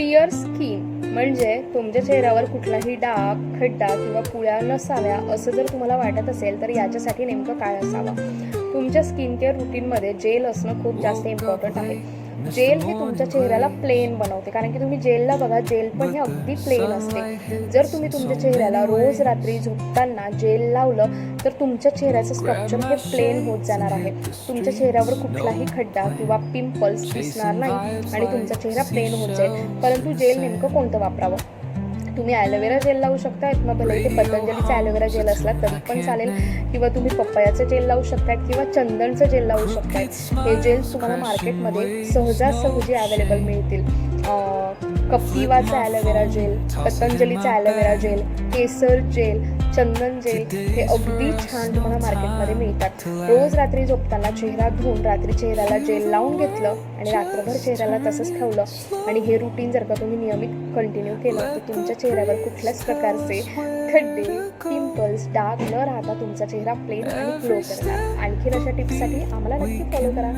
Clear skin म्हणजे तुमच्या चेहऱ्यावर कुठलाही डाग, खड्डा किंवा पुळ्या नसाव्या असं जर तुम्हाला वाटत असेल तर याच्यासाठी नेमकं काय असावं? तुमच्या स्किन केअर रुटीनमध्ये जेल असणं खूप जास्त इम्पॉर्टंट आहे. जेल हे तुमच्या चेहऱ्याला प्लेन बनवते, कारण की तुम्ही जेलला बघा, जेल पण हे अगदी प्लेन असते. जर तुम्ही तुमच्या चेहऱ्याला रोज रात्री झोपताना जेल लावलं तर तुमच्या चेहऱ्याचं स्ट्रक्चर हे प्लेन होत जाणार आहे. तुमच्या चेहऱ्यावर कुठलाही खड्डा किंवा पिंपल्स दिसणार नाही आणि तुमचा चेहरा प्लेन होत जाईल. परंतु जेल नेमकं कोणतं वापरावं? तुम्ही ॲलोवेरा जेल लावू शकता, मग भले ते पतंजलीचा ॲलोवेरा जेल असला तरी पण चालेल, किंवा तुम्ही पप्पायाचं जेल लावू शकताय किंवा चंदनचं जेल लावू शकताय. हे जेल्स तुम्हाला मार्केटमध्ये सहजासहजी अवेलेबल मिळतील. कपिवाचा ॲलोवेरा जेल, पतंजलीचा ॲलोवेरा जेल, केसर जेल, चंदन जेल हे अगदी छान तुम्हाला मार्केटमध्ये मिळतात. रोज रात्री झोपताना चेहरा धुवून रात्री चेहऱ्याला जेल लावून घेतलं आणि रात्रभर चेहऱ्याला तसंच ठेवलं आणि हे रुटीन जर का तुम्ही नियमित कंटिन्यू केलं तर तुमच्या चेहऱ्यावर कुठल्याच प्रकारचे खड्डे, पिंपल्स, डाग न राहता तुमचा चेहरा प्लेन आणि ग्लो करणार. आणखीन अशा टिप्ससाठी आम्हाला नक्की फॉलो करा.